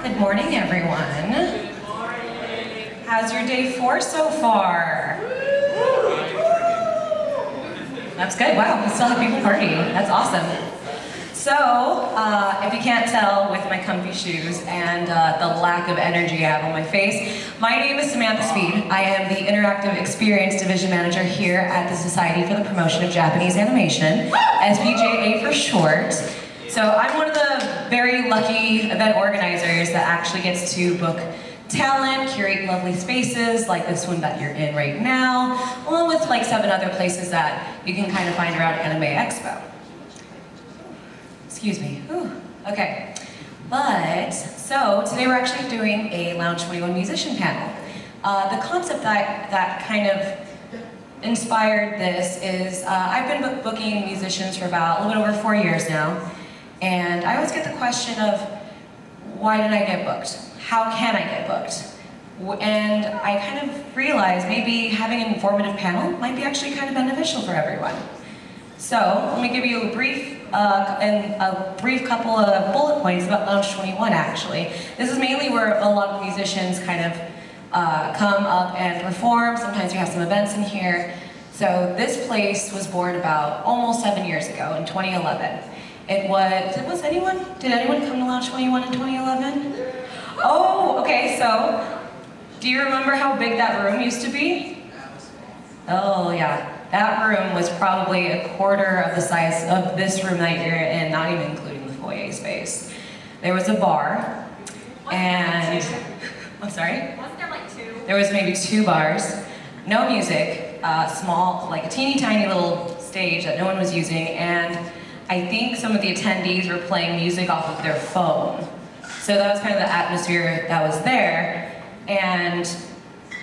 Good morning, everyone. Good morning. How's your day 4 so far? That's good. Wow, we still have people partying. That's awesome. So, if you can't tell with my comfy shoes and the lack of energy I have on my face, my name is Samantha Speed. I am the Interactive Experience Division Manager here at the Society for the Promotion of Japanese Animation, SPJA for short. So I'm one of the very lucky event organizers that actually gets to book talent, curate lovely spaces like this one that you're in right now, along with like 7 other places that you can kind of find around Anime Expo. Excuse me. Whew. Okay. But, so today we're actually doing a Lounge 21 musician panel. The concept that kind of inspired this is I've been booking musicians for about a little bit over 4 years now, and I always get the question of, why did I get booked? How can I get booked? And I kind of realized maybe having an informative panel might be actually kind of beneficial for everyone. So let me give you a brief couple of bullet points about Lounge 21 actually. This is mainly where a lot of musicians kind of come up and perform. Sometimes we have some events in here. So this place was born about almost 7 years ago in 2011. Did anyone come to Lounge 21 in 2011? Oh, okay, so do you remember how big that room used to be? Oh yeah. That room was probably a quarter of the size of this room that you're in, not even including the foyer space. There was a bar, and, I'm sorry? Wasn't there like 2? There was maybe 2 bars, no music, small, like a teeny tiny little stage that no one was using, and I think some of the attendees were playing music off of their phone. So that was kind of the atmosphere that was there, and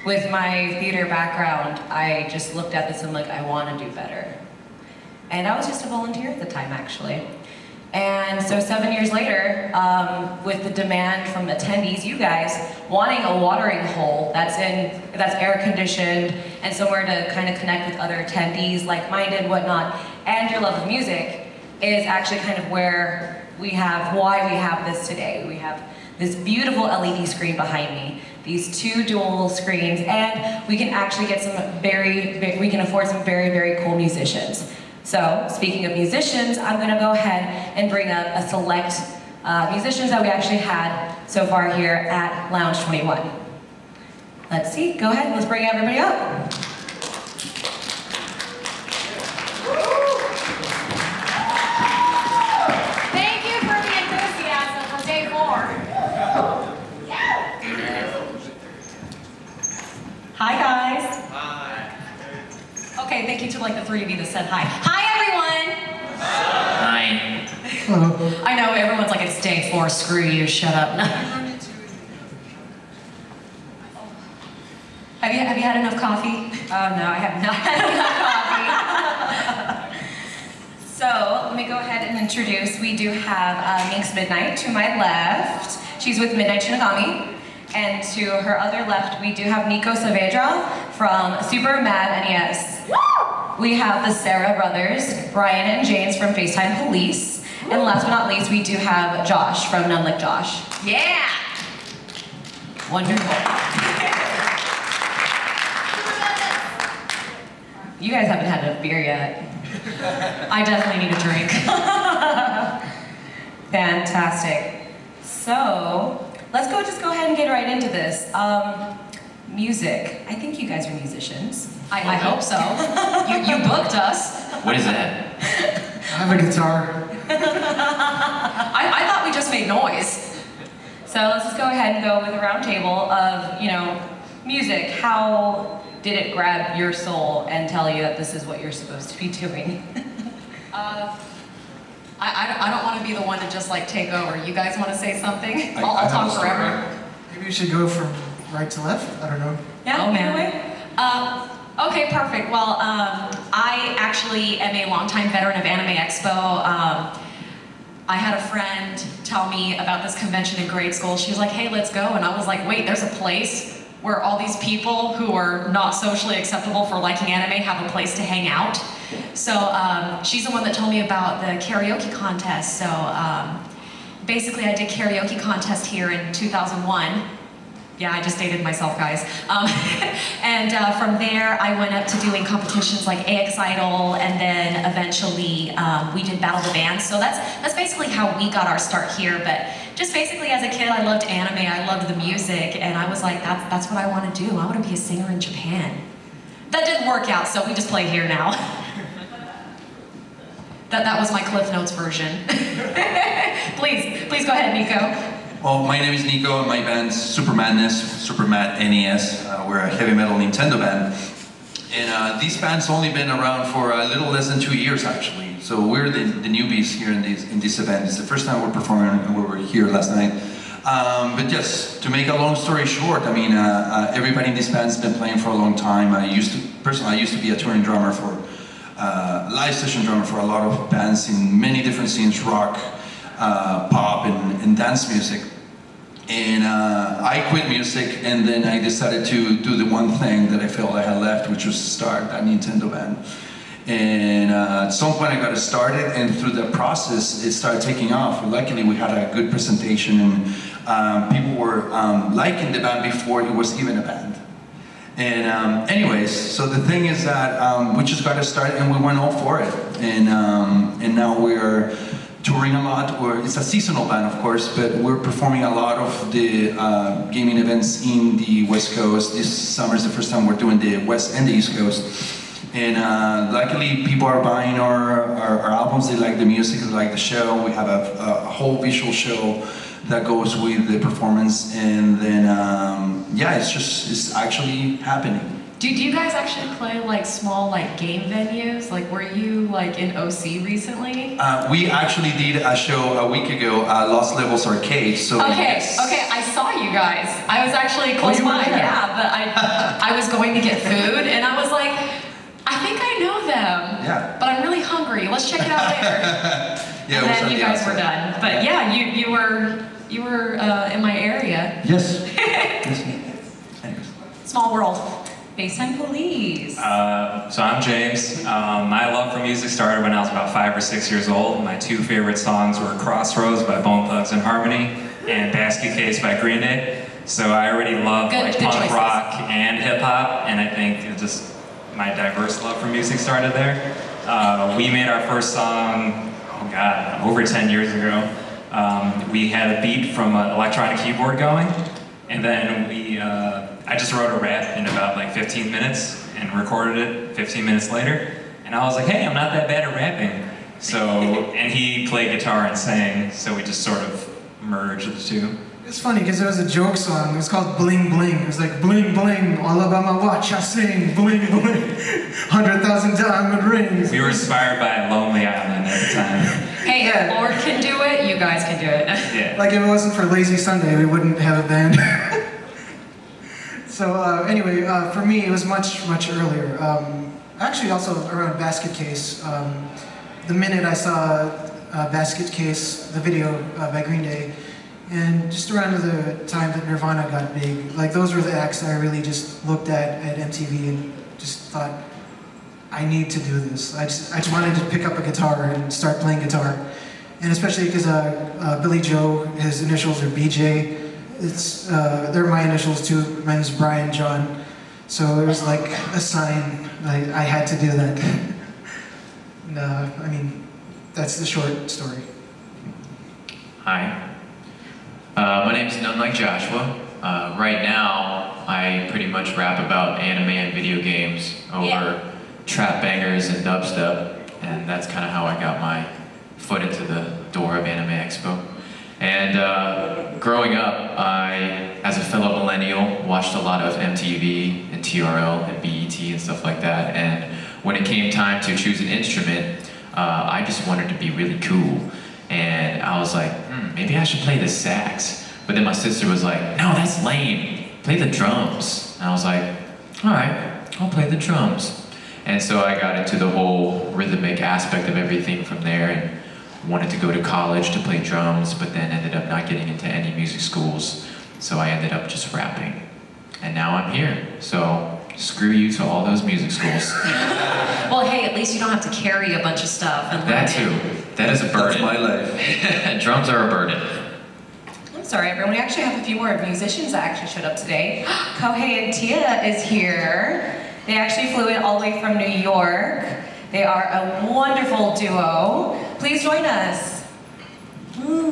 with my theater background, I just looked at this and like, I want to do better. And I was just a volunteer at the time, actually. And so 7 years later, with the demand from attendees, you guys, wanting a watering hole that's air conditioned and somewhere to kind of connect with other attendees, like-minded, whatnot, and your love of music, is actually kind of why we have this today. We have this beautiful LED screen behind me, these 2 dual screens, and we can actually get we can afford some very, very cool musicians. So, speaking of musicians, I'm gonna go ahead and bring up a select musicians that we actually had so far here at Lounge 21. Let's see, go ahead, let's bring everybody up. Thank you for the enthusiasm for day 4. Hi guys. Hi. Okay, thank you to like the 3 of you that said hi. Hi everyone! Hi. Hello. I know, everyone's like, it's day 4, screw you, shut up. Have you had enough coffee? Oh no, I have not had enough coffee. So, let me go ahead and introduce, we do have Minx Midnight to my left. She's with Midnight Shinigami. And to her other left, we do have Nico Saavedra from Super MadNES. We have the Sarah brothers, Brian and James from FaceTime Police. And last but not least, we do have Josh from None Like Josh. Yeah! Wonderful. You guys haven't had a beer yet. I definitely need a drink. Fantastic. So, let's just go ahead and get right into this. Music. I think you guys are musicians. I hope so. You booked us. What is that? I have a guitar. I thought we just made noise. So let's just go ahead and go with a round table of, music. How did it grab your soul and tell you that this is what you're supposed to be doing? I don't want to be the one to just like take over. You guys want to say something? I'll talk forever. Maybe you should go from right to left? I don't know. Yeah, Oh man. anyway. Okay, perfect. Well, I actually am a longtime veteran of Anime Expo. I had a friend tell me about this convention in grade school. She was like, hey, let's go. And I was like, wait, there's a place where all these people who are not socially acceptable for liking anime have a place to hang out. So she's the one that told me about the karaoke contest. So basically I did karaoke contest here in 2001. Yeah, I just dated myself, guys. And from there, I went up to doing competitions like AX Idol, and then eventually we did Battle of the Bands. So that's basically how we got our start here. But just basically as a kid, I loved anime, I loved the music, and I was like, that's what I want to do. I want to be a singer in Japan. That didn't work out, so we just play here now. That was my Cliff Notes version. Please go ahead, Nico. Well, my name is Nico, and my band's Super MadNES, Super MadNES. We're a heavy metal Nintendo band. And this band's only been around for a little less than 2 years, actually. So we're the newbies here in this event. It's the first time we're performing, and we were here last night. But yes, to make a long story short, I mean, everybody in this band's been playing for a long time. Personally, I used to be a touring drummer live session drummer for a lot of bands in many different scenes, rock, pop, and dance music. And I quit music, and then I decided to do the one thing that I felt I had left, which was start a Nintendo band. And at some point I got it started, and through the process it started taking off. Luckily we had a good presentation, and people were liking the band before it was even a band. And anyways, so the thing is that we just got it started and we went all for it. And now we're touring a lot. It's a seasonal band, of course, but we're performing a lot of the gaming events in the West Coast. This summer is the first time we're doing the West and the East Coast. And luckily, people are buying our albums. They like the music, they like the show. We have a whole visual show that goes with the performance. And then, yeah, it's actually happening. Do you guys actually play like small like game venues? Like were you like in OC recently? We actually did a show a week ago, Lost Levels Arcade. So okay, yes. okay, I saw you guys. I was actually close you were by, there. yeah, but I was going to get food and I was like, I think I know them. Yeah. But I'm really hungry. Let's check it out later. Yeah, And it was then at you the guys outside. were done. But yeah, you were in my area. Yes. Yes. Anyways. Small world. Baseline Police. So I'm James. My love for music started when I was about 5 or 6 years old. My two favorite songs were Crossroads by Bone Thugs and Harmony and Basket Case by Green Day. So I already love Good like punk choices. rock and hip hop, and I think it just my diverse love for music started there. We made our first song, oh god, over 10 years ago. We had a beat from an electronic keyboard going, and then I just wrote a rap in about like 15 minutes and recorded it 15 minutes later. And I was like, hey, I'm not that bad at rapping. So, and he played guitar and sang, so we just sort of merged the two. It's funny because there was a joke song. It was called Bling Bling. It was like bling bling, all about my watch I sing. Bling bling, 100,000 diamond rings. We were inspired by Lonely Island at the time. Hey, Yeah. if Lord can do it, you guys can do it. Yeah. Like if it wasn't for Lazy Sunday, we wouldn't have a band. So anyway, for me it was much earlier. Actually, also around Basket Case. The minute I saw Basket Case, the video by Green Day, and just around the time that Nirvana got big, like those were the acts that I really just looked at MTV and just thought, I need to do this. I just wanted to pick up a guitar and start playing guitar. And especially because Billy Joe, his initials are BJ. They're my initials too. Mine is Brian John. So it was like a sign. I had to do that. And, I mean, that's the short story. Hi. My name is None Like Joshua. Right now, I pretty much rap about anime and video games over trap bangers and dubstep, and that's kind of how I got my foot into the door of Anime Expo. And growing up, I, as a fellow millennial, watched a lot of MTV and TRL and BET and stuff like that. And when it came time to choose an instrument, I just wanted to be really cool. And I was like, maybe I should play the sax. But then my sister was like, no, that's lame. Play the drums. And I was like, all right, I'll play the drums. And so I got into the whole rhythmic aspect of everything from there and wanted to go to college to play drums, but then ended up not getting into any music schools. So I ended up just rapping. And now I'm here. So screw you to all those music schools. Well, hey, at least you don't have to carry a bunch of stuff and That too. That is a burden. That's my life. Drums are a burden. sorry everyone, we actually have a few more musicians that actually showed up today. Kohei and TiA is here. They actually flew in all the way from New York. They are a wonderful duo. Please join us. Woo.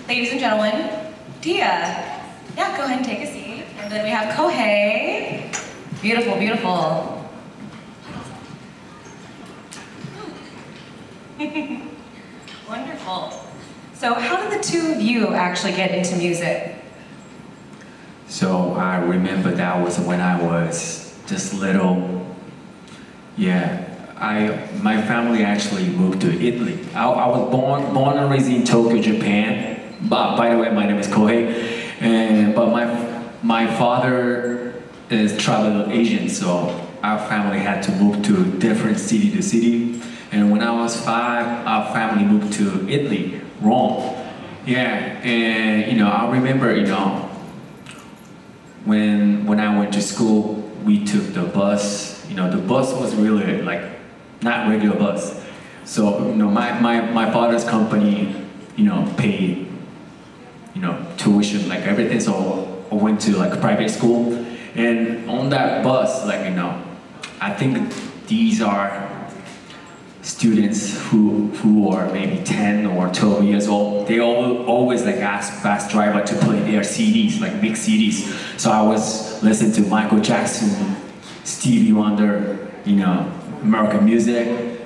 Ladies and gentlemen, TiA. Yeah, go ahead and take a seat. And then we have Kohei. Beautiful, beautiful. Wonderful. So how did the two of you actually get into music? So I remember that was when I was just little. Yeah, my family actually moved to Italy. I was born and raised in Tokyo, Japan. But by the way, my name is Kohei. But my father is travel agent, so our family had to move to different city to city. And when I was 5, our family moved to Italy, Rome. Yeah, and I remember, when I went to school, we took the bus. The bus was really like not regular bus. So my father's company, paid, tuition, like everything. So I went to like private school, and on that bus, like I think these are students who are maybe 10 or 12 years old. They always like ask bus driver to play their CDs, like big CDs. So I was listening to Michael Jackson, Stevie Wonder, American music.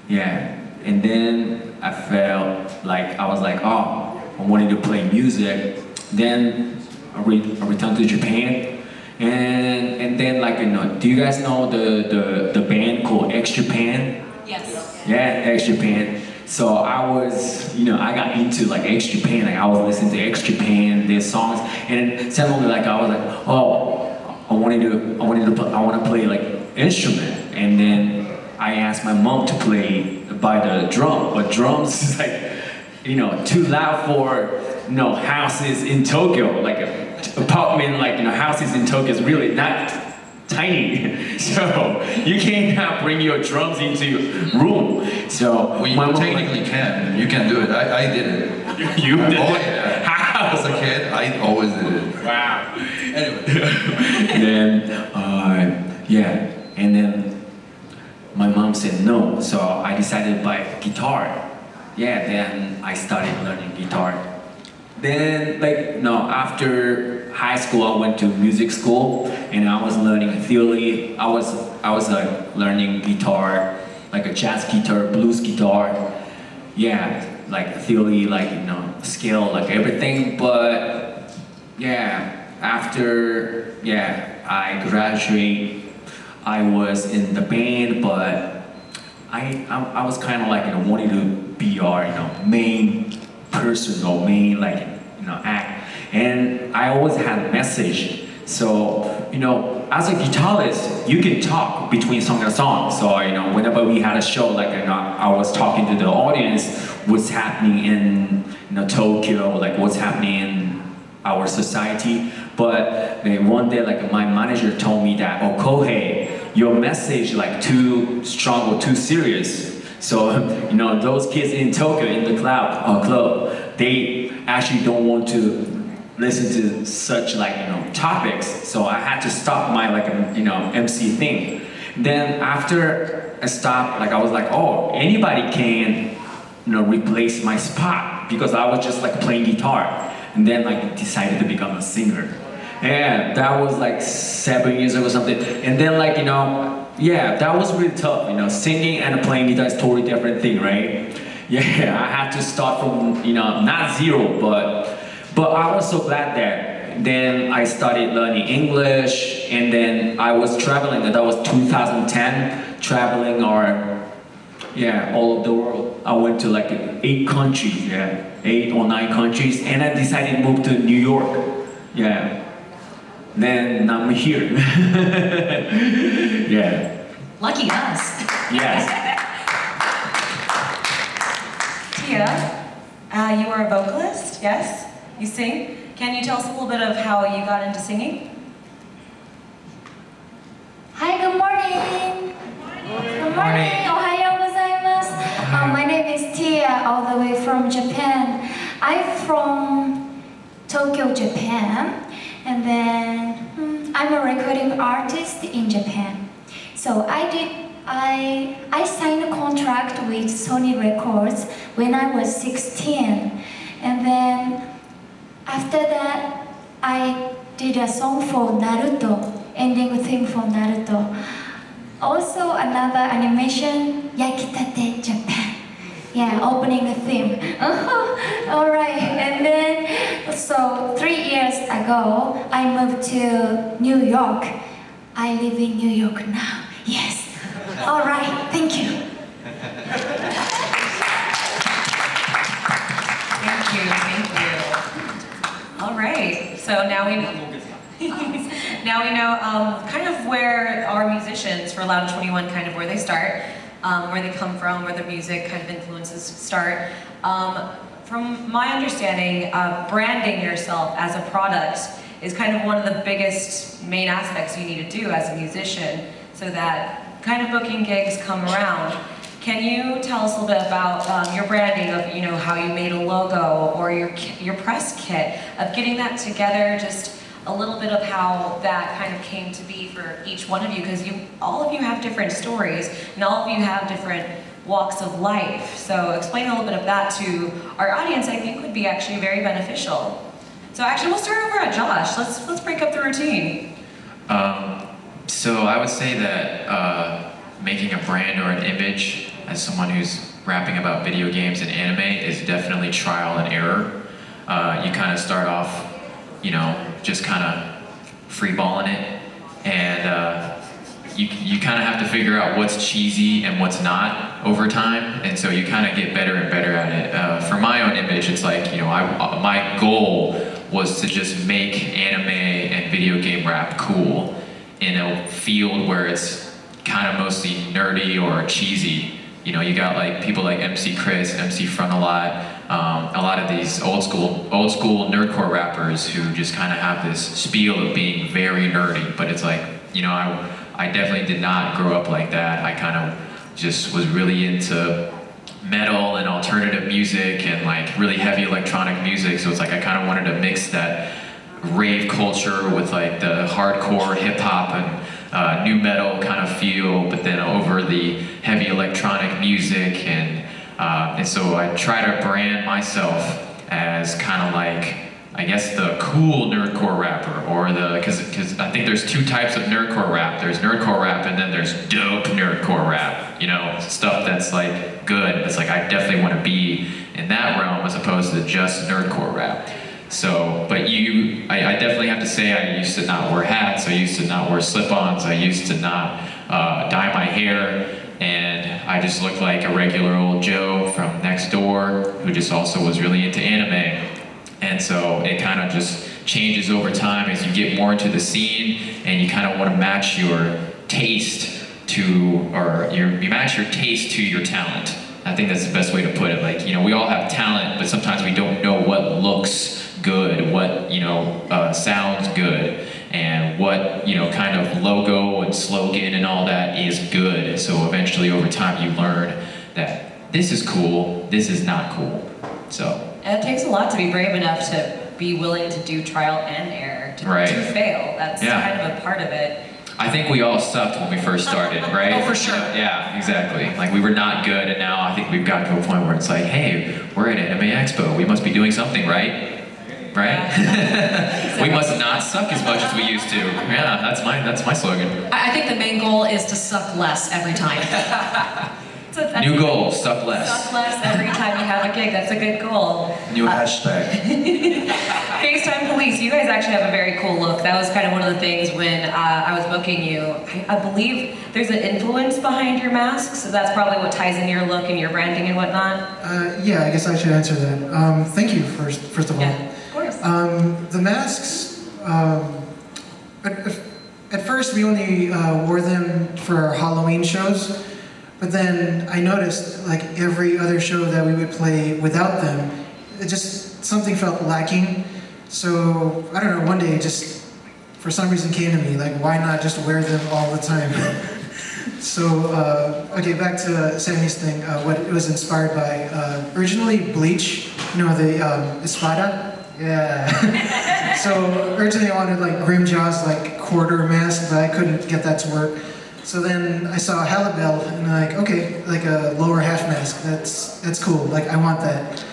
Yeah, and then I felt like I was like, oh, I wanted to play music. Then I returned to Japan. And then like do you guys know the band called X Japan? Yes. Yeah, X Japan. So I was, I got into like X Japan. Like I was listening to X Japan, their songs, and suddenly like I was like, oh, I want to play like instrument. And then I asked my mom to buy the drum, but drums is like, too loud for houses in Tokyo. Like apartment, like houses in Tokyo is really not tiny, so you cannot bring your drums into your room. So Well, you technically can. You can do it. I did it. You did Oh, it? yeah. How? As a kid, I always did it. Wow. Anyway. And then my mom said no, so I decided to buy guitar. Yeah, then I started learning guitar. Then after high school, I went to music school, and I was learning theory. I was like learning guitar, like a jazz guitar, blues guitar. Yeah, like theory, like scale, like everything. But yeah, after I graduate, I was in the band, but I was kind of like wanting to be our main person or main act, and I always had a message. So as a guitarist, you can talk between song and song. So whenever we had a show, like I was talking to the audience, what's happening in Tokyo, like what's happening in our society. But one day, like my manager told me that, oh Kohei, your message like too strong or too serious. So those kids in Tokyo in the club, they actually don't want to listen to such topics. So I had to stop my MC thing. Then after I stopped, I was like, oh, anybody can replace my spot, because I was just playing guitar, and then decided to become a singer. Yeah, that was 7 years ago or something. And then yeah, that was really tough. Singing and playing guitar is totally different thing, right? Yeah, I had to start from not zero, but I was so glad that then I started learning English, and then I was traveling. That was 2010, traveling all over the world. I went to 8 countries, 8 or 9 countries, and I decided to move to New York. Yeah. Then I'm here. Yeah. Lucky us. Yes. TiA, you are a vocalist, yes? You sing. Can you tell us a little bit of how you got into singing? Hi, good morning. Good morning. Ohayo all the way from Japan. I'm from Tokyo, Japan, and then I'm a recording artist in Japan. So I signed a contract with Sony Records when I was 16, and then after that I did a song for Naruto, ending theme for Naruto. Also another animation, Yakitate Japan. Yeah, opening theme. Alright, and then, so 3 years ago, I moved to New York. I live in New York now, yes. Alright, thank you. Thank you. All right, so now we know kind of where our musicians for Loud 21 kind of where they start, where they come from, where their music kind of influences start. From my understanding, branding yourself as a product is kind of one of the biggest main aspects you need to do as a musician so that kind of booking gigs come around. Can you tell us a little bit about your branding of, you know, how you made a logo or your press kit, of getting that together, just a little bit of how that kind of came to be for each one of you, because all of you have different stories and all of you have different walks of life. So explain a little bit of that to our audience, I think would be actually very beneficial. So actually we'll start over at Josh. Let's break up the routine. So I would say that making a brand or an image as someone who's rapping about video games and anime is definitely trial and error. You kind of start off, you know, just kind of freeballing it, and you kind of have to figure out what's cheesy and what's not over time, and so you kind of get better and better at it. For my own image, it's like, you know, my goal was to just make anime and video game rap cool in a field where it's kind of mostly nerdy or cheesy. You know, you got like people like MC Chris, MC Frontalot, a lot of these old school nerdcore rappers who just kind of have this spiel of being very nerdy, but it's like, you know, I definitely did not grow up like that. I kind of just was really into metal and alternative music and like really heavy electronic music, so it's like I kind of wanted to mix that rave culture with like the hardcore hip hop and new metal kind of feel, but then over the heavy electronic music, and so I try to brand myself as kind of like, I guess, the cool nerdcore rapper, or because I think there's two types of nerdcore rap. There's nerdcore rap, and then there's dope nerdcore rap. You know, stuff that's like good. It's like I definitely want to be in that realm as opposed to just nerdcore rap. So, but I definitely have to say I used to not wear hats, I used to not wear slip-ons, I used to not dye my hair, and I just looked like a regular old Joe from next door who just also was really into anime. And so it kind of just changes over time as you get more into the scene, and you kind of want to match your taste to, or you match your taste to your talent. I think that's the best way to put it. Like, you know, we all have talent, but sometimes we don't know what looks good, what, you know, sounds good, and what, you know, kind of logo and slogan and all that is good. So eventually over time you learn that this is cool, this is not cool. So. And it takes a lot to be brave enough to be willing to do trial and error, to fail. That's kind of a part of it. I think we all sucked when we first started, right? Oh, for sure. Yeah, exactly. Like, we were not good, and now I think we've gotten to a point where it's like, hey, we're at Anime Expo. We must be doing something right? Right? Yeah. We must not suck as much as we used to. Yeah, that's my slogan. I think the main goal is to suck less every time. New goal, suck less. Suck less every time you have a gig. That's a good goal. New hashtag. FaceTime Police, you guys actually have a very cool look. That was kind of one of the things when I was booking you. I believe there's an influence behind your mask, so that's probably what ties into your look and your branding and whatnot. Yeah, I guess I should answer that. Thank you, first of all. Yeah, of course. The masks, at first we only wore them for our Halloween shows, but then I noticed, like, every other show that we would play without them, it just, something felt lacking. So, I don't know, one day it just, for some reason came to me, like, why not just wear them all the time? So, okay, back to Sammy's thing, what it was inspired by. Originally, Bleach, you know, the Espada? Yeah. So, originally I wanted like Grimjaw's like quarter mask, but I couldn't get that to work. So then I saw Halibel, and I'm like, okay, like a lower half mask, that's cool, like I want that.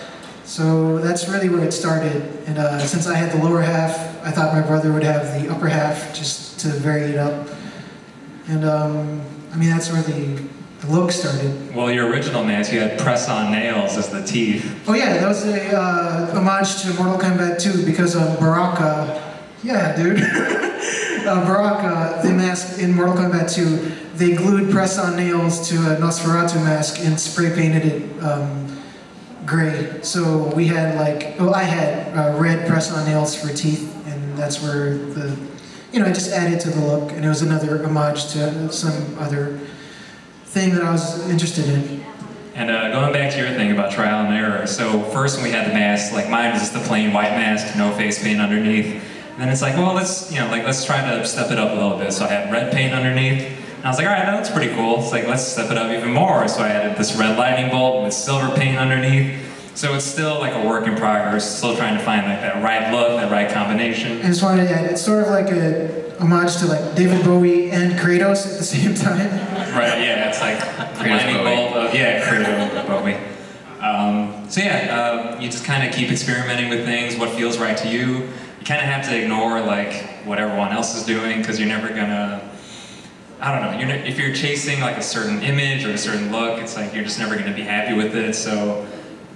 So that's really where it started, and since I had the lower half, I thought my brother would have the upper half, just to vary it up. And I mean, that's where the look started. Well, your original mask, you had press-on nails as the teeth. Oh yeah, that was a homage to Mortal Kombat 2, because Baraka, yeah dude, Baraka, the mask in Mortal Kombat 2, they glued press-on nails to a Nosferatu mask and spray painted it gray. So we had like, well I had red press-on nails for teeth, and that's where the, you know, I just added to the look, and it was another homage to some other thing that I was interested in. And going back to your thing about trial and error, so first when we had the mask, like mine was just the plain white mask, no face paint underneath. And then it's like, well, let's try to step it up a little bit. So I had red paint underneath, and I was like, all right, that's pretty cool. It's like, let's step it up even more. So I added this red lightning bolt with silver paint underneath. So it's still like a work in progress, still trying to find like that right look, that right combination. I just wanted to add, it's sort of like a homage to like David Bowie and Kratos at the same time. Right, yeah, it's like lightning bolt of, yeah, Kratos Bowie. So yeah, you just kind of keep experimenting with things, what feels right to you. You kind of have to ignore like what everyone else is doing, because you're never gonna, I don't know, if you're chasing like a certain image or a certain look, it's like you're just never gonna be happy with it. So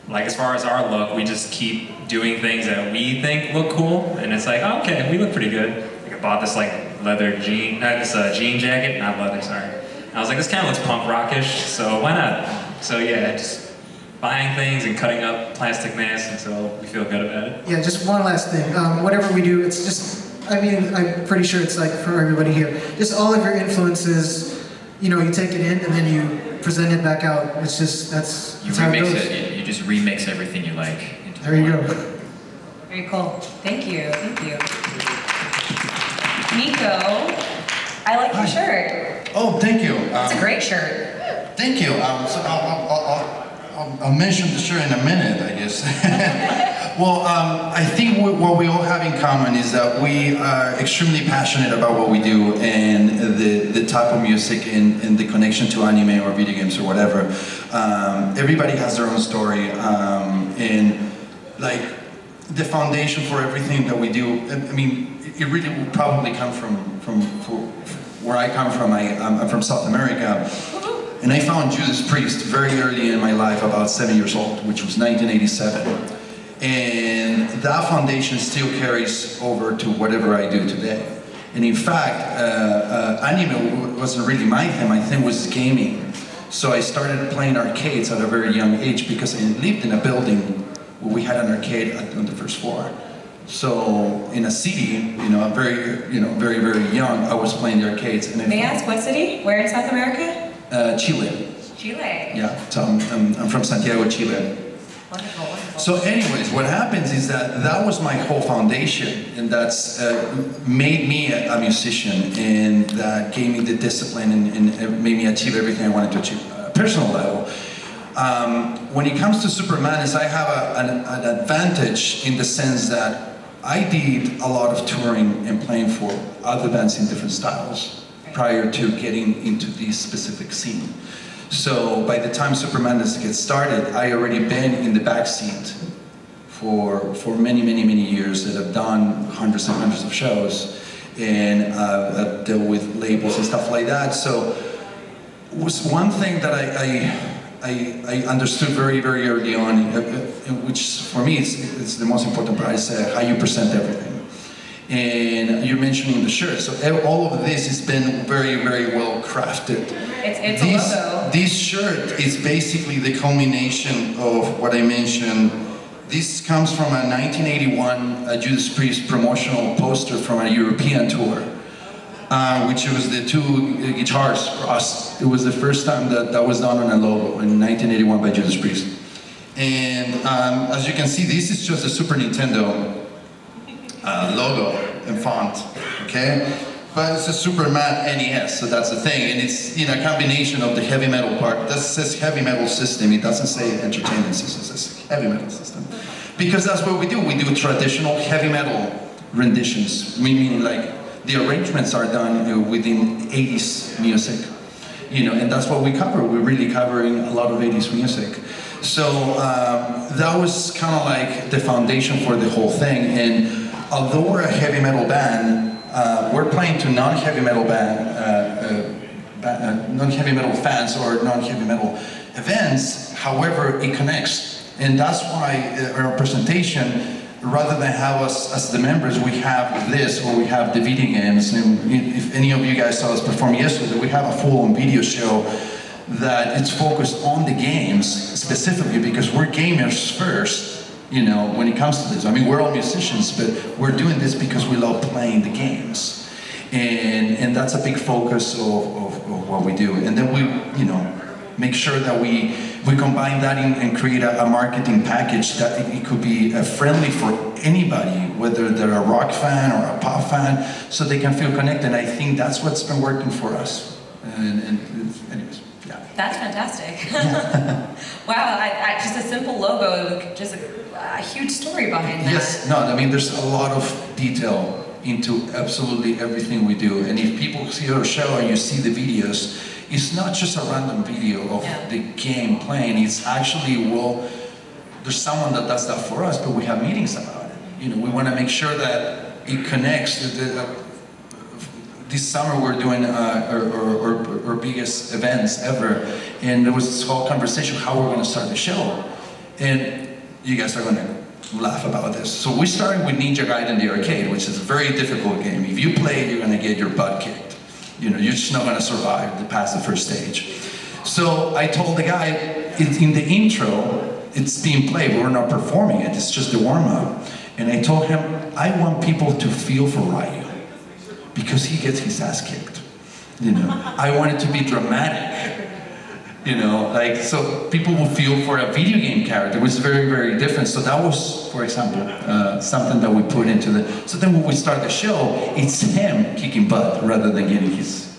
like as far as our look, we just keep doing things that we think look cool, and it's like, oh, okay, we look pretty good. Like I bought this like leather jean, this jean jacket, not leather, sorry. And I was like, this kind of looks punk rockish, so why not? So yeah, just buying things and cutting up plastic masks until we feel good about it. Yeah, just one last thing. Whatever we do, it's just, I mean, I'm pretty sure it's like for everybody here. Just all of your influences, you know, you take it in and then you present it back out. It's just, that's You how it remix goes. it. You just remix everything you like. Into There you one. go. Very cool. Thank you. Thank you. Nico, I like your shirt. Oh, thank you. It's a great shirt. Thank you. So I'll mention the shirt in a minute, I guess. Well, I think what we all have in common is that we are extremely passionate about what we do, and the type of music and the connection to anime or video games or whatever. Everybody has their own story, and like the foundation for everything that we do. I mean, it really will probably come from where I come from. I'm from South America. And I found Judas Priest very early in my life, about 7 years old, which was 1987. And that foundation still carries over to whatever I do today. And in fact, anime wasn't really my thing. My thing was gaming. So I started playing arcades at a very young age because I lived in a building where we had an arcade on the first floor. So in a city, very, very young, I was playing the arcades. And May I ask what city? Where in South America? Chile. Chile. Yeah, so I'm from Santiago, Chile. Wonderful, wonderful. So anyways, what happens is that was my whole foundation, and that's made me a musician, and that gave me the discipline and made me achieve everything I wanted to achieve at a personal level. When it comes to Super MadNES, I have an advantage in the sense that I did a lot of touring and playing for other bands in different styles prior to getting into this specific scene. So by the time Super MadNES gets started, I already been in the backseat for many years, that I've done hundreds and hundreds of shows, and I've dealt with labels and stuff like that. So it was one thing that I understood very early on, which for me is the most important part, is how you present everything. And you're mentioning the shirt, so all of this has been very well crafted. It's a logo. This shirt is basically the culmination of what I mentioned. This comes from a 1981 Judas Priest promotional poster from a European tour, which was the two guitars crossed. It was the first time that was done on a logo in 1981 by Judas Priest. And as you can see, this is just a Super Nintendo logo and font, okay? But it's a Super MadNES, so that's the thing, and it's a combination of the heavy metal part. That says heavy metal system. It doesn't say entertainment system. It says heavy metal system, because that's what we do. We do traditional heavy metal renditions. Meaning like the arrangements are done within 80s music, and that's what we cover. We're really covering a lot of 80s music. So that was kind of like the foundation for the whole thing. And although we're a heavy metal band, we're playing to non-heavy metal non-heavy metal fans or non-heavy metal events. However, it connects, and that's why our presentation, rather than have us as the members, we have this, or we have the video games. And if any of you guys saw us perform yesterday, we have a full-on video show that it's focused on the games specifically, because we're gamers first. When it comes to this. I mean, we're all musicians, but we're doing this because we love playing the games. And that's a big focus of what we do. And then we, make sure that we combine that and create a marketing package that it could be friendly for anybody, whether they're a rock fan or a pop fan, so they can feel connected. And I think that's what's been working for us. And anyways, yeah. That's fantastic. Wow, just a simple logo, just a huge story behind that. Yes, no, I mean, there's a lot of detail into absolutely everything we do. And if people see our show and you see the videos, it's not just a random video of the game playing. It's actually, there's someone that does that for us, but we have meetings about it. We want to make sure that it connects. This summer we're doing our biggest events ever, and there was this whole conversation how we're going to start the show. And you guys are going to laugh about this. So we started with Ninja Gaiden the arcade, which is a very difficult game. If you play it, you're going to get your butt kicked. You're just not going to survive past the first stage. So I told the guy, in the intro, it's being played, we're not performing it, it's just a warm-up. And I told him, I want people to feel for Ryu, because he gets his ass kicked. I want it to be dramatic. So people will feel for a video game character, which is very, very different. So that was, for example, something that we put into so then when we start the show, it's him kicking butt rather than getting his...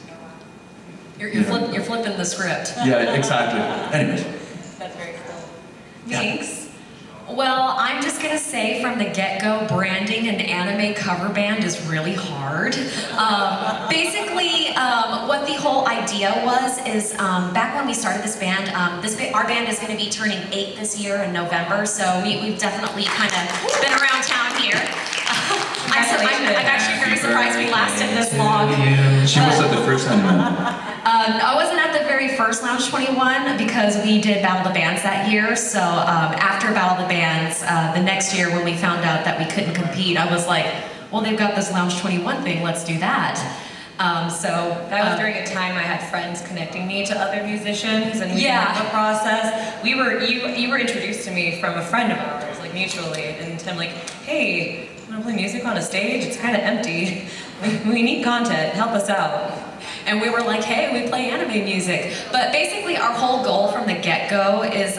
You're flipping the script. Yeah, exactly. Anyways. That's very cool. Thanks. Well, I'm just gonna say from the get-go, branding an anime cover band is really hard. Basically, what the whole idea was is back when we started this band, our band is gonna be turning 8 this year in November, so we've definitely kind of been around town here. I'm actually very surprised we lasted this long. She was at the first anime. I wasn't at the very first Lounge 21 because we did Battle of the Bands that year. So after Battle of the Bands, the next year when we found out that we couldn't compete, I was like, well, they've got this Lounge 21 thing, let's do that. So that was during a time I had friends connecting me to other musicians, and we had the process. You were introduced to me from a friend of ours, like mutually, and I'm like, hey, want to play music on a stage? It's kind of empty. We need content. Help us out. And we were like, hey, we play anime music. But basically our whole goal from the get-go is,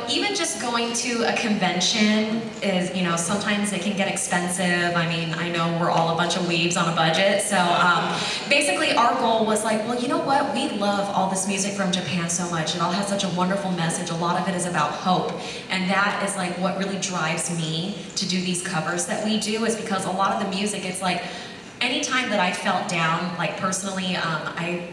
even just going to a convention is, sometimes it can get expensive. I mean, I know we're all a bunch of weebs on a budget. So basically our goal was like, well, you know what? We love all this music from Japan so much. It all has such a wonderful message. A lot of it is about hope. And that is like what really drives me to do these covers that we do, is because a lot of the music, it's like, anytime that I felt down, like personally, I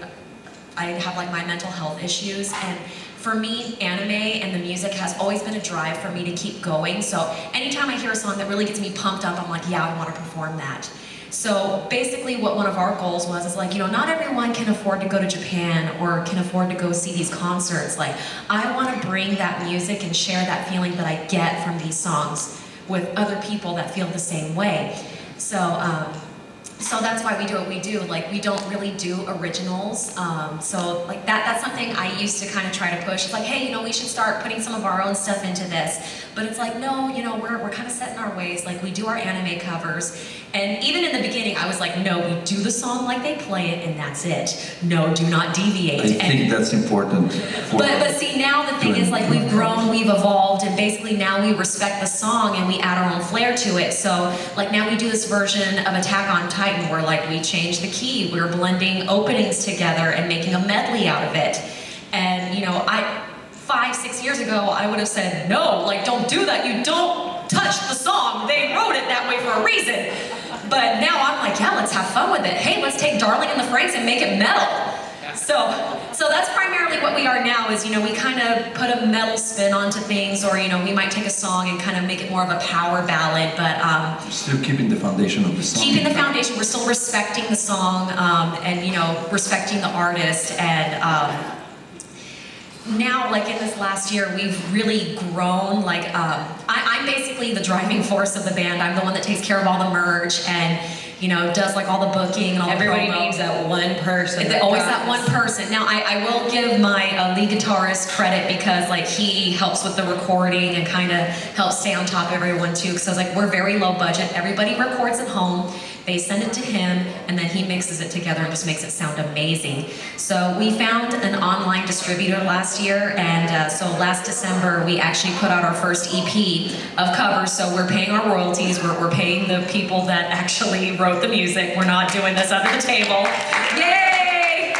have like my mental health issues, and for me, anime and the music has always been a drive for me to keep going. So anytime I hear a song that really gets me pumped up, I'm like, yeah, I want to perform that. So basically what one of our goals was is like, not everyone can afford to go to Japan or can afford to go see these concerts. Like, I want to bring that music and share that feeling that I get from these songs with other people that feel the same way. So that's why we do what we do. Like, we don't really do originals. So like that's something I used to kind of try to push. It's like, hey, we should start putting some of our own stuff into this. But it's like, no, we're kind of set in our ways. Like, we do our anime covers. And even in the beginning, I was like, no, we do the song like they play it, and that's it. No, do not deviate. I think that's important. But see, now the thing is, like, we've grown, we've evolved, and And basically now we respect the song and we add our own flair to it. So like now we do this version of Attack on Titan where like we change the key, we're blending openings together and making a medley out of it. And you know, 5-6 years ago, I would have said, no, like don't do that, you don't touch the song, they wrote it that way for a reason. But now I'm like, yeah, let's have fun with it. Hey, let's take Darling in the Franxx and make it metal. So that's primarily what we are now is, you know, we kind of put a metal spin onto things, or, you know, we might take a song and kind of make it more of a power ballad, but Still keeping the foundation of the song. keeping the foundation, we're still respecting the song, and, you know, respecting the artist, and now, like in this last year, we've really grown. Like, I'm basically the driving force of the band. I'm the one that takes care of all the merch and, you know, does like all the booking and all Everybody the promo. needs that one person. It's always that one person. Now, I will give my lead guitarist credit because like he helps with the recording and kind of helps stay on top of everyone too. Because I was like, we're very low budget. Everybody records at home. They send it to him, and then he mixes it together and just makes it sound amazing. So we found an online distributor last year, and so last December we actually put out our first EP of covers. So we're paying our royalties. We're paying the people that actually wrote the music. We're not doing this under the table. Yay!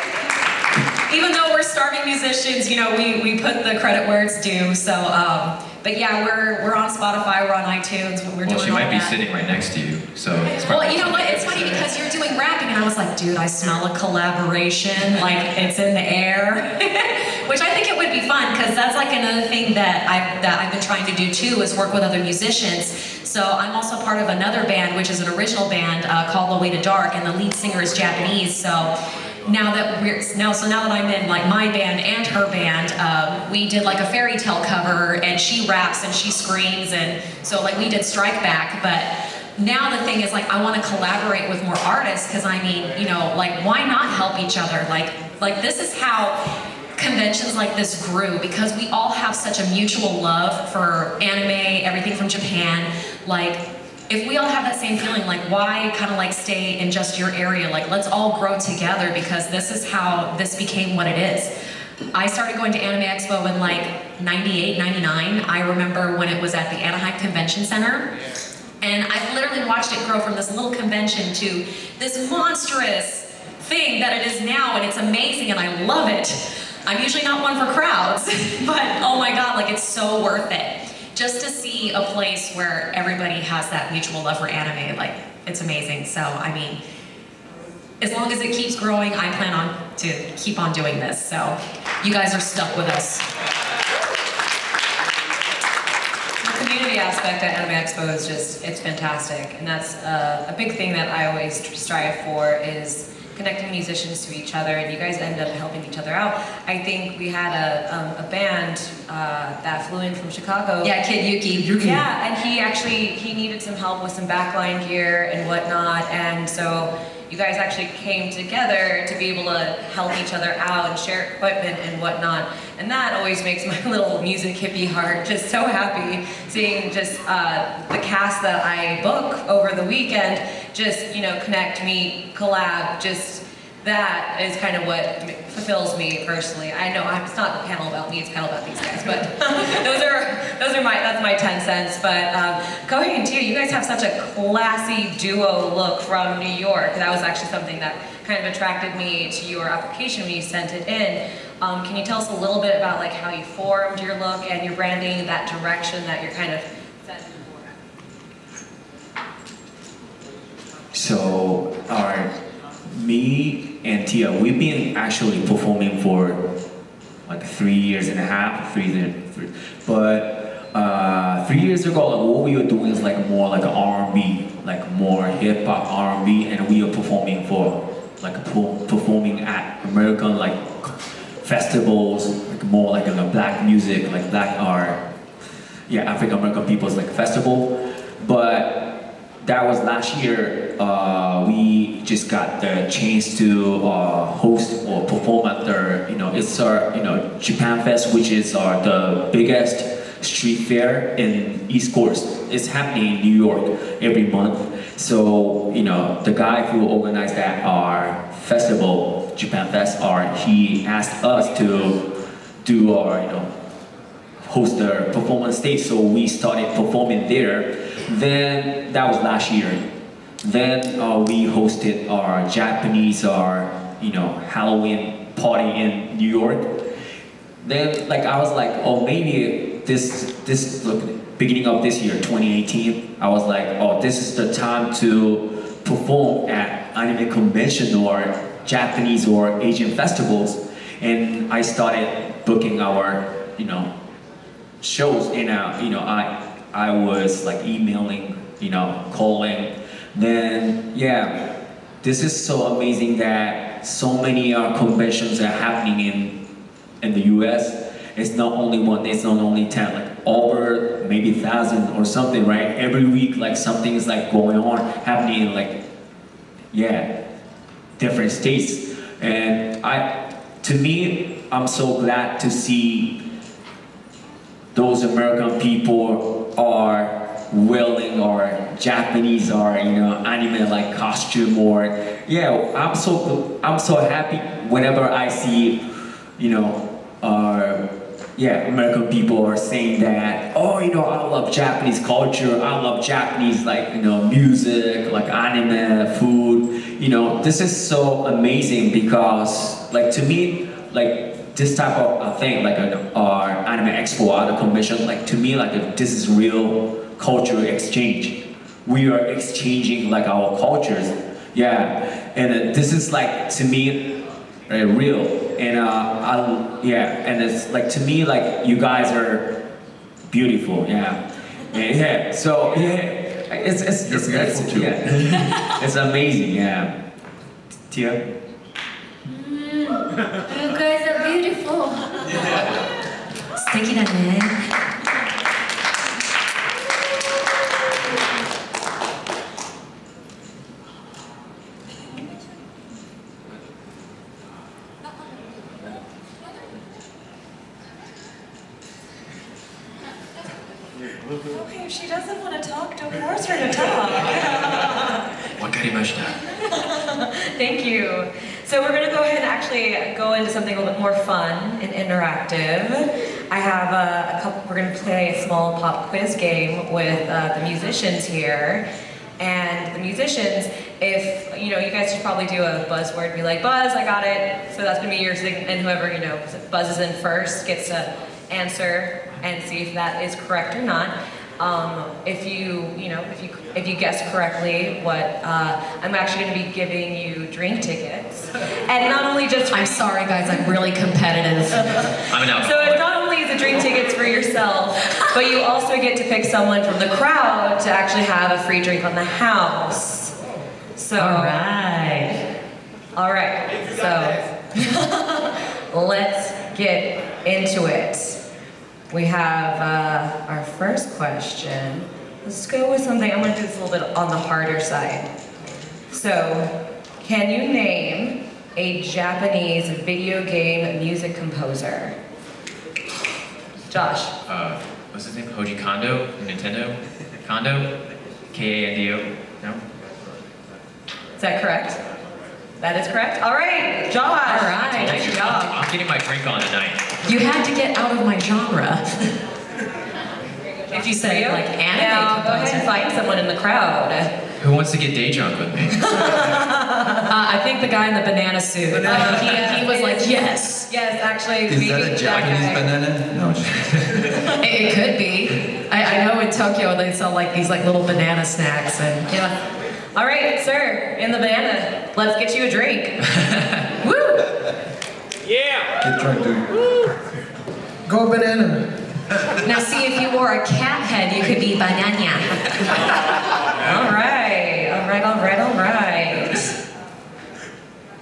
Even though we're starving musicians, you know, we put the credit where it's due. So, but yeah, we're on Spotify, we're on iTunes, we're doing Well, she all might be that. sitting right next to you, so it's Well, probably you know what? It's funny because you're doing rapping, and I was like, dude, I smell a collaboration, like it's in the air, which I think it would be fun because that's like another thing that I've been trying to do too is work with other musicians. So I'm also part of another band, which is an original band called The Way to Dark, and the lead singer is Japanese. So now that I'm in like my band and her band, we did like a fairy tale cover, and she raps and she screams, and so like we did Strike Back. But now the thing is like I want to collaborate with more artists because I mean, you know, like why not help each other? Like this is how conventions like this grew, because we all have such a mutual love for anime, everything from Japan. Like if we all have that same feeling, like why kind of like stay in just your area? Like let's all grow together, because this is how this became what it is. I started going to Anime Expo in like 98, 99. I remember when it was at the Anaheim Convention Center. And I literally watched it grow from this little convention to this monstrous thing that it is now, and it's amazing and I love it. I'm usually not one for crowds, but oh my God, like it's so worth it. Just to see a place where everybody has that mutual love for anime, like it's amazing. So I mean, as long as it keeps growing, I plan on to keep on doing this. So you guys are stuck with us. The community aspect at Anime Expo is just, it's fantastic. And that's a big thing that I always strive for is connecting musicians to each other, and you guys end up helping each other out. I think we had a band that flew in from Chicago. Yeah, Kid Yuki. Yeah, and he needed some help with some backline gear and whatnot, and so you guys actually came together to be able to help each other out and share equipment and whatnot. And that always makes my little music hippie heart just so happy, seeing just the cast that I book over the weekend just, you know, connect, meet, collab, just that is kind of what fulfills me personally. I know it's not a panel about me, it's a panel about these guys, but that's my 10 cents. But Kohei and TiA, you guys have such a classy duo look from New York. That was actually something that kind of attracted me to your application when you sent it in. Can you tell us a little bit about like how you formed your look and your branding, that direction that you're kind of set for? So, me and TiA, we've been actually performing for like 3.5 years. But 3 years ago, like, what we were doing is like more like R&B, like more hip hop R&B, and we were performing for like performing at American like festivals, like more like black music, like black art, African American people's like festival. But that was last year. We just got the chance to host or perform at it's our Japan Fest, which is the biggest street fair in East Coast. It's happening in New York every month. So the guy who organized that our festival, Japan Fest, he asked us to do our host the performance stage, so we started performing there. Then that was last year. Then we hosted our Japanese, Halloween party in New York. Then I was like, oh, maybe this look, beginning of this year, 2018, I was like, oh, this is the time to perform at anime convention or Japanese or Asian festivals. And I started booking our, shows, and I was emailing, calling. Then this is so amazing that so many conventions are happening in the U.S. It's not only one, it's not only 10, over maybe 1,000 or something, right? Every week, something is going on, happening in different states. And to me, I'm so glad to see those American people are willing, or Japanese, or anime costume, or I'm so happy whenever I see American people are saying that, oh, I love Japanese culture, I love Japanese music, anime, food. This is so amazing because to me this type of thing our anime expo at a convention, to me this is real cultural exchange. We are exchanging our cultures, and this is to me real, and and it's to me you guys are beautiful, so it's beautiful too. It's amazing, Tia. You guys are beautiful. 素敵だね。Okay, if she doesn't want to talk, don't force her to talk. Wakarimashita. Thank you. So we're going to go ahead and actually go into something a little bit more fun and interactive. I have we're going to play a small pop quiz game with the musicians here. And the musicians, if, you guys should probably do a buzzword, be like, Buzz, I got it. So that's going to be yours, and whoever, buzzes in first gets to answer and see if that is correct or not. If you guess correctly, I'm actually going to be giving you drink tickets, and not only just. I'm sorry, guys. I'm really competitive. I'm an alcoholic. So it's not only is the drink tickets for yourself, but you also get to pick someone from the crowd to actually have a free drink on the house. So. All right. All right. So let's get into it. We have our first question. Let's go with something, I'm gonna do this a little bit on the harder side. So, can you name a Japanese video game music composer? Josh. What's his name? Koji Kondo from Nintendo? Kondo? Kohei and TiA? No? Is that correct? That is correct. All right, Josh. All right, nice job. I'm getting my drink on tonight. You had to get out of my genre. If you say anime now, go ahead and find someone in the crowd. Who wants to get day drunk with me? I think the guy in the banana suit. He was like, yes. Yes, actually. Is that a Japanese banana? No. It could be. I know in Tokyo they sell these little banana snacks and. Yeah. All right, sir, in the banana, let's get you a drink. Woo! Yeah! Get drunk, dude. Go banana. Now see, if you wore a cat head, you could be banana. All right, all right, all right, all right.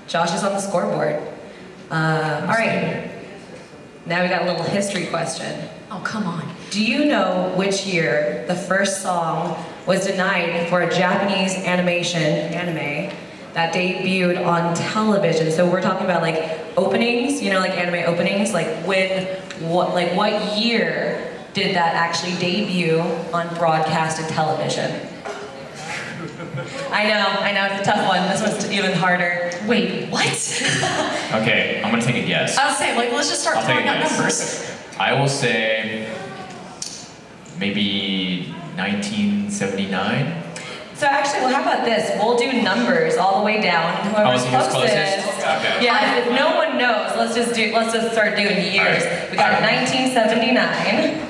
Josh is on the scoreboard. All right, now we got a little history question. Oh, come on. Do you know which year the first song was denied for a Japanese anime that debuted on television? So we're talking about openings, anime openings, what year did that actually debut on broadcasted television? I know, it's a tough one. This one's even harder. Wait, what? Okay, I'm gonna take a guess. I'll say, like, let's just start I'll take throwing a out guess. numbers. I will say maybe 1979. So actually, well, how about this? We'll do numbers all the way down, and whoever's Oh, so who's closest. closest? Okay. Yeah, if no one knows, let's just start doing years. Alright. We got Alright. 1979.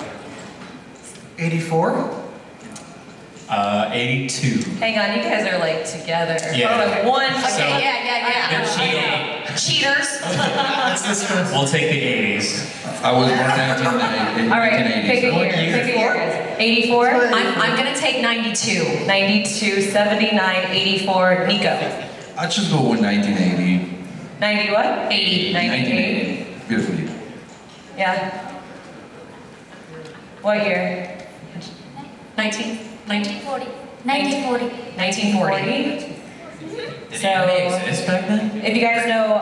84? 82. Hang on, you guys are like together. Yeah. Like one. So- Okay, Yeah. They're cheating. Cheaters. We'll take the 80s. I was born in 1980. All right, pick a year. Pick a year. 84. I'm gonna take 92. 92, 79, 84. Nico. I'll just go with 1980. 90 what? 80. 98. Beautiful year. Yeah. What year? 1940. 1940. 1940. Did So- anime exist back then? If you guys know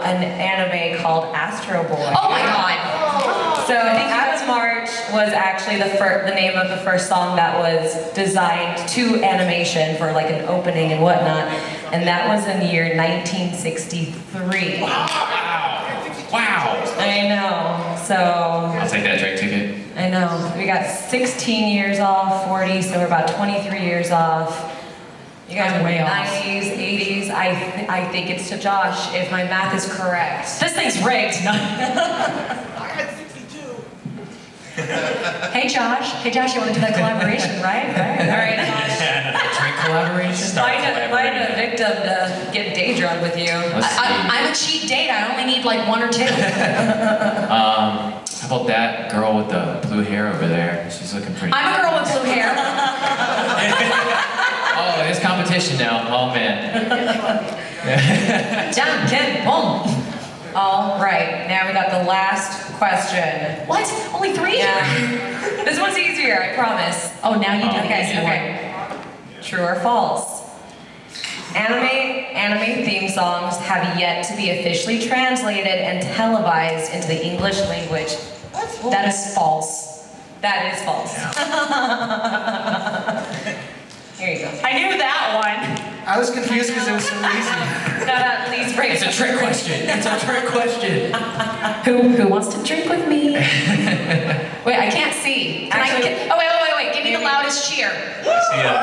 an anime called Astro Boy. Oh my god. So Adam's March was actually the name of the first song that was designed to animation for like an opening and whatnot, and that was in the year 1963. Wow. I know. So I'll take that drink ticket. I know we got 16 years off, 40, so we're about 23 years off. You guys I'm are way off. 90s, 80s. I think it's to Josh if my math is correct. This thing's rigged. No. Hey Josh, you want to do that collaboration, right? All right, Josh. Drink collaboration? Find a victim to get day drunk with you. Let's see. I'm a cheap date. I only need like one or two. How about that girl with the blue hair over there? She's looking pretty. I'm a girl with blue hair. Oh, there's competition now. Oh man. Junkin, boom. All right, now we got the last question. What? Only 3? Yeah. This one's easier, I promise. Oh, now you do the Okay, easy one. okay. True or false? Anime theme songs have yet to be officially translated and televised into the English language. That is false. That is false. Here you go. I knew that one. I was confused because it was so easy. Please break. It's a trick question. It's a trick question. Who wants to drink with me? Wait, I can't see. Can Actually- oh, wait. Give me the loudest cheer. See that?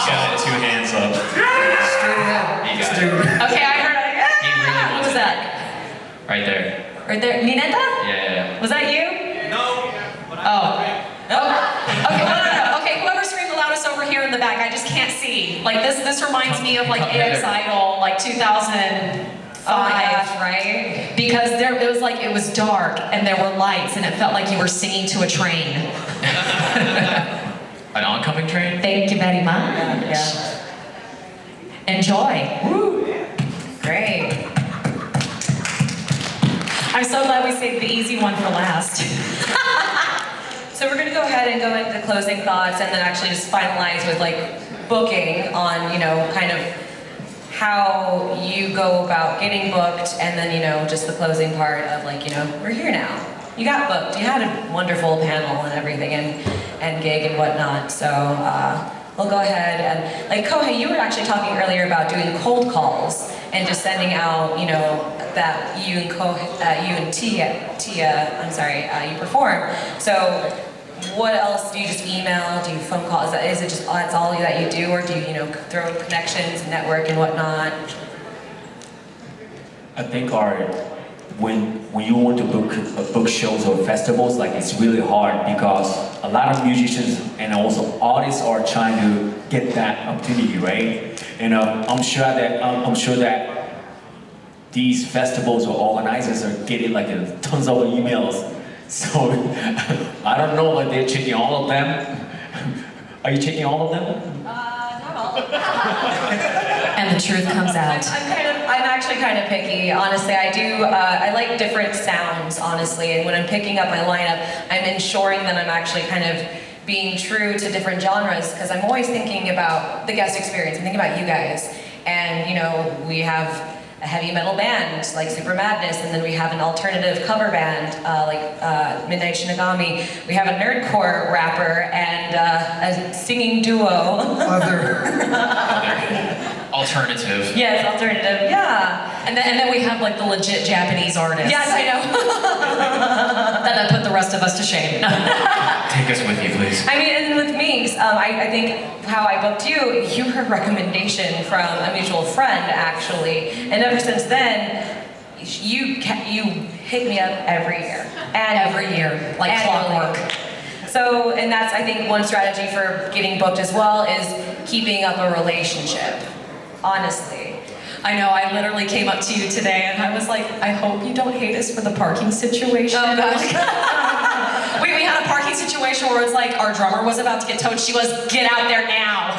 You got it, 2 hands up. Straight ahead. You got it. Stupid. Okay, I heard it. He really What wants was it. that? Right there. Right there. Nineta? Yeah. Was that you? Oh. Okay, no. Okay, whoever screamed the loudest over here in the back, I just can't see. Like this reminds me of like Come AX hither. Idol, like 2005. Oh my gosh, right? Because it was dark and there were lights and it felt like you were singing to a train. An oncoming train? Thank you very much. Yeah. Enjoy. Woo. Great. I'm so glad we saved the easy one for last. So we're gonna go ahead and go into closing thoughts and then actually just finalize with like booking on, kind of how you go about getting booked and then, just the closing part of like, we're here now. You got booked. You had a wonderful panel and everything and gig and whatnot. So we'll go ahead and, like Kohei, you were actually talking earlier about doing cold calls and just sending out, that you and TiA, you perform. So what else? Do you just email? Do you phone call? Is it just that's all that you do, or do you throw connections, network, and whatnot? I think when you want to book shows or festivals, like it's really hard because a lot of musicians and also artists are trying to get that opportunity, right? And I'm sure that these festivals or organizers are getting like tons of emails. So I don't know, like they're checking all of them. Are you checking all of them? Not all of them. And the truth comes out. I'm actually kind of picky, honestly. I do, I like different sounds, honestly, and when I'm picking up my lineup, I'm ensuring that I'm actually kind of being true to different genres, because I'm always thinking about the guest experience. I'm thinking about you guys, and we have a heavy metal band like Super MadNES, and then we have an alternative cover band like Midnight Shinigami. We have a nerdcore rapper and a singing duo. Other Alternative. Yes, alternative. Yeah. And then we have like the legit Japanese artists. Yes, I know. that put the rest of us to shame. Take us with you, please. I mean, and with Minx, I think how I booked you, you were a recommendation from a mutual friend, actually. And ever since then, you hit me up every year. And Every year, like annually. clockwork. So, and that's, I think, one strategy for getting booked as well is keeping up a relationship, honestly. I know, I literally came up to you today and I was like, I hope you don't hate us for the parking situation. Oh, gosh. we had a parking situation where it's like our drummer was about to get towed. She was, get out there now.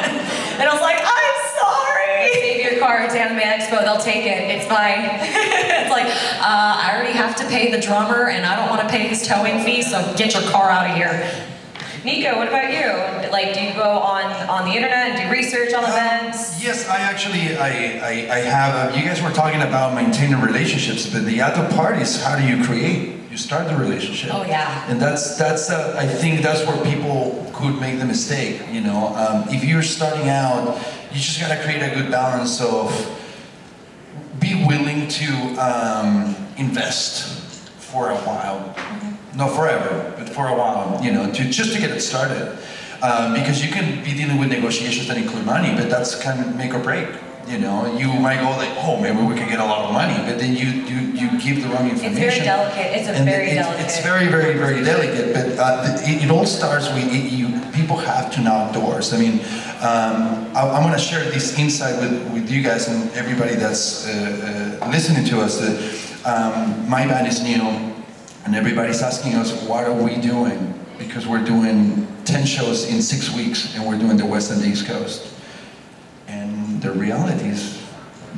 And I was like, I'm sorry. Save your car, it's Anime Expo, they'll take it, it's fine. It's like, I already have to pay the drummer and I don't want to pay his towing fee, so get your car out of here. Nico, what about you? Like, do you go on the internet and do research on events? Yes, I actually, I have, you guys were talking about maintaining relationships, but the other part is how do you create? You start the relationship. Oh, yeah. And that's I think that's where people could make the mistake, you know. If you're starting out, you just gotta create a good balance of be willing to invest for a while. Not forever, but for a while, you know, just to get it started. Because you can be dealing with negotiations that include money, but that's kind of make or break. You know, you might go like, oh, maybe we can get a lot of money, but then you give the wrong information. It's very delicate. It's very delicate. It's very, very, very delicate. But it all starts with people have to knock doors. I mean, I want to share this insight with you guys and everybody that's listening to us. That my band is new, and everybody's asking us, what are we doing? Because we're doing 10 shows in 6 weeks, and we're doing the West and the East Coast. And the reality is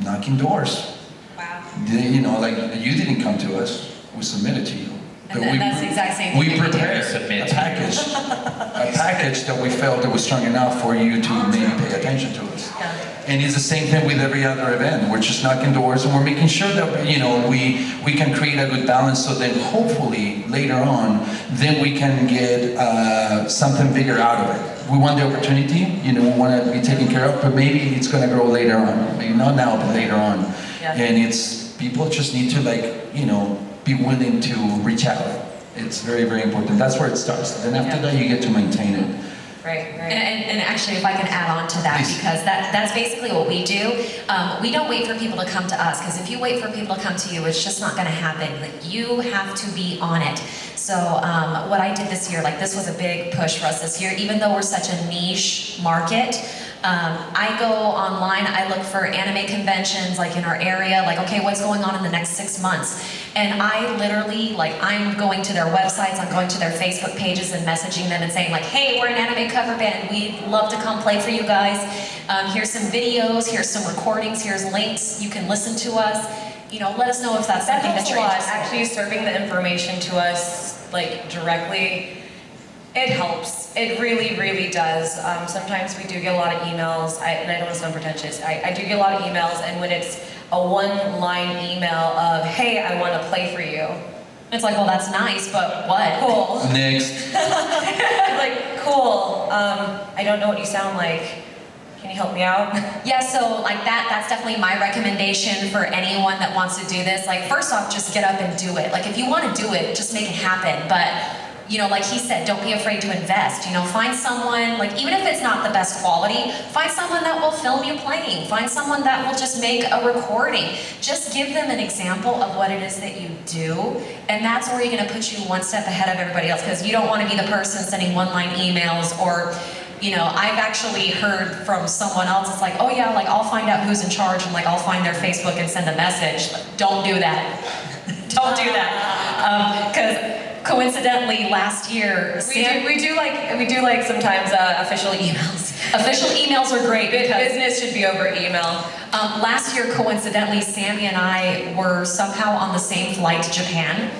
knocking doors. Wow. You know, like you didn't come to us, we submitted to you. And that's the exact same thing we we do. prepared a package that we felt that was strong enough for you to maybe pay attention to us. Yeah. And it's the same thing with every other event. We're just knocking doors and we're making sure that, you know, we can create a good balance so that hopefully later on, then we can get something bigger out of it. We want the opportunity, you know, we want to be taken care of, but maybe it's going to grow later on. Maybe not now, but later on. Yeah. And people just need to, like, you know, be willing to reach out. It's very, very important. That's where it starts. Then after that, you get to maintain it. Right, right. And actually, if I can add on to that, Please. because that's basically what we do. We don't wait for people to come to us, because if you wait for people to come to you, it's just not going to happen. Like, you have to be on it. So what I did this year, like this was a big push for us this year, even though we're such a niche market. I go online, I look for anime conventions like in our area, like, okay, what's going on in the next 6 months? And I literally, like, I'm going to their websites, I'm going to their Facebook pages and messaging them and saying like, hey, we're an anime cover band, we'd love to come play for you guys. Here's some videos, here's some recordings, here's links, you can listen to us. You know, let us know if that's something that you're interested in. Actually, serving the information to us, like, directly, it helps. It really, really does. Sometimes we do get a lot of emails, and I don't want to sound pretentious. I do get a lot of emails, and when it's a one-line email of, hey, I want to play for you. It's like, well, that's nice, but what? Cool. Next. It's like, cool. I don't know what you sound like. Can you help me out? Yeah, so like that's definitely my recommendation for anyone that wants to do this. Like, first off, just get up and do it. Like, if you want to do it, just make it happen. But, you know, like he said, don't be afraid to invest. You know, find someone, like, even if it's not the best quality, find someone that will film you playing. Find someone that will just make a recording. Just give them an example of what it is that you do, and that's where you're going to put you one step ahead of everybody else, because you don't want to be the person sending one-line emails or, you know, I've actually heard from someone else, it's like, oh yeah, like, I'll find out who's in charge and like I'll find their Facebook and send a message. Don't do that. Don't do that. Because coincidentally last year, We do like sometimes official emails. official emails are great because Business should be over email. last year, coincidentally, Sammy and I were somehow on the same flight to Japan.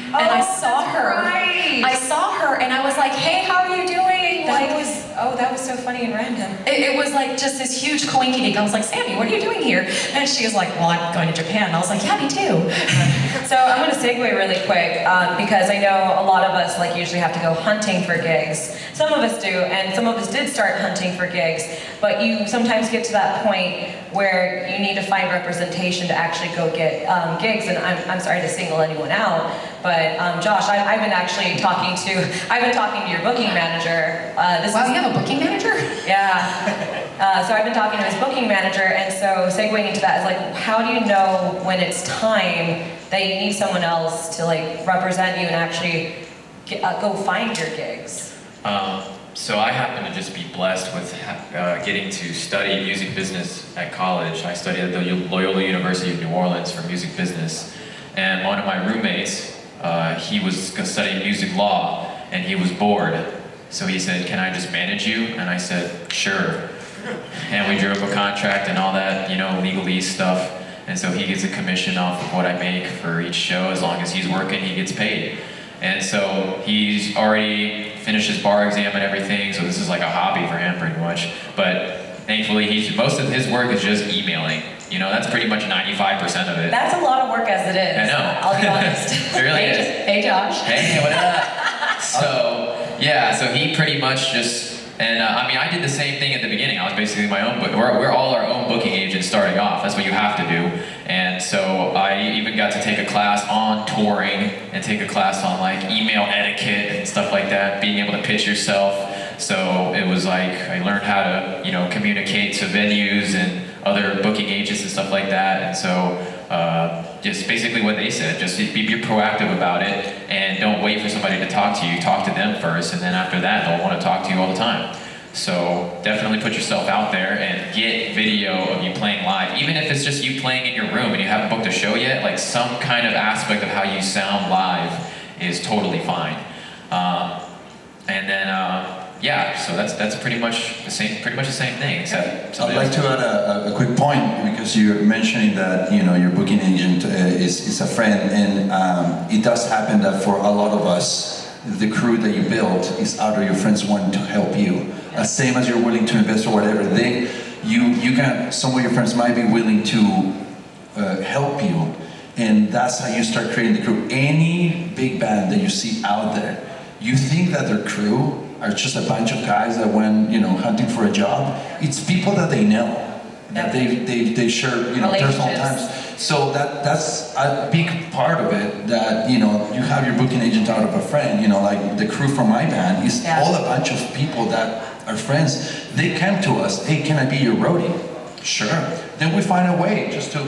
And I saw that's her. right. I saw her and I was like, hey, how are you doing? That was so funny and random. It was like just this huge coinkydink. I was like, Sammy, what are you doing here? And she was like, well, I'm going to Japan. And I was like, yeah, me too. So I'm going to segue really quick because I know a lot of us usually have to go hunting for gigs. Some of us do, and some of us did start hunting for gigs, but you sometimes get to that point where you need to find representation to actually go get gigs, and I'm sorry to single anyone out, but Josh, I've been talking to your booking manager. Wow, you have a booking manager? Yeah. So I've been talking to his booking manager, and so segueing into that is how do you know when it's time that you need someone else to represent you and actually go find your gigs? So I happen to just be blessed with getting to study music business at college. I studied at the Loyola University of New Orleans for music business, and one of my roommates, he was studying music law, and he was bored. So he said, "Can I just manage you?" And I said, "Sure." And we drew up a contract and all that, legalese stuff. And so he gets a commission off of what I make for each show. As long as he's working, he gets paid. And so he's already finished his bar exam and everything, so this is like a hobby for him pretty much. But thankfully, most of his work is just emailing. That's pretty much 95% of it. That's a lot of work as it is. I know. I'll be honest. It really is. Hey, Josh. Hey, what up? So he pretty much just, and I did the same thing at the beginning. I was basically my own, we're all our own booking agents starting off. That's what you have to do. And so I even got to take a class on touring and take a class on email etiquette and stuff like that, being able to pitch yourself. So it was I learned how to, communicate to venues and other booking agents and stuff like that. And so just basically what they said, just be proactive about it and don't wait for somebody to talk to you. Talk to them first, and then after that, they'll want to talk to you all the time. So definitely put yourself out there and get video of you playing live. Even if it's just you playing in your room and you haven't booked a show yet, some kind of aspect of how you sound live is totally fine. So that's pretty much the same thing. Except I'd like to add a quick point, because you're mentioning that your booking agent is a friend, and it does happen that for a lot of us, the crew that you build is out of your friends wanting to help you. Same as you're willing to invest or whatever, some of your friends might be willing to help you, and that's how you start creating the crew. Any big band that you see out there, you think that their crew are just a bunch of guys that went, hunting for a job. It's people that they know, that they share, personal times. So that's a big part of it, that, you have your booking agent out of a friend, the crew from my band is all a bunch of people that are friends. They come to us, "Hey, can I be your roadie?" Sure. Then we find a way just to,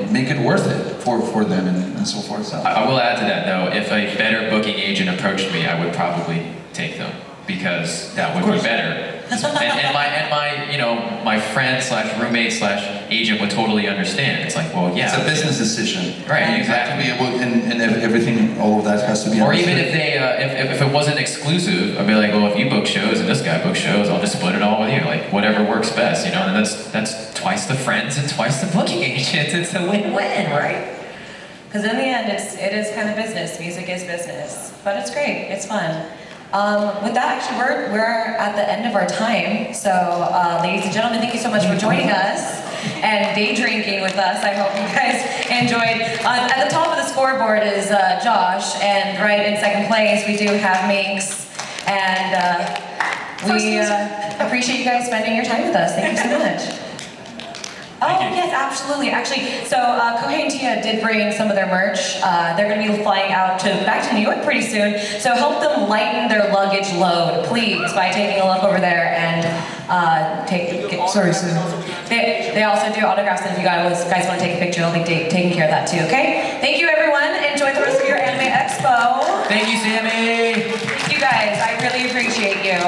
make it worth it for them and so forth. So. I will add to that though, if a better booking agent approached me, I would probably take them, because that would be better. And my friend / roommate / agent would totally understand. It's well, yeah. It's a business decision. Right, exactly. You have to be able, and everything, all of that has to be Or understood. even if they, if it wasn't exclusive, I'd be well, if you book shows and this guy books shows, I'll just split it all with you. Whatever works best, and that's twice the friends and twice the booking agents. It's a win-win, right? Because in the end, it is kind of business. Music is business, but it's great. It's fun. With that, actually, we're at the end of our time. So, ladies and gentlemen, thank you so much for joining us and day drinking with us. I hope you guys enjoyed. At the top of the scoreboard is Josh, and right in second place we do have Minx. And we appreciate you guys spending your time with us. Thank you so much. Yes, absolutely. Actually, so Kohei and TiA did bring some of their merch. They're going to be flying out back to New York pretty soon. So help them lighten their luggage load, please, by taking a look over there and Sorry, Sam. They also do autographs, and if you guys want to take a picture, they'll be taking care of that too. Okay? Thank you, everyone. Enjoy the rest of your Anime Expo. Thank you, Sammy. Thank you guys. I really appreciate you.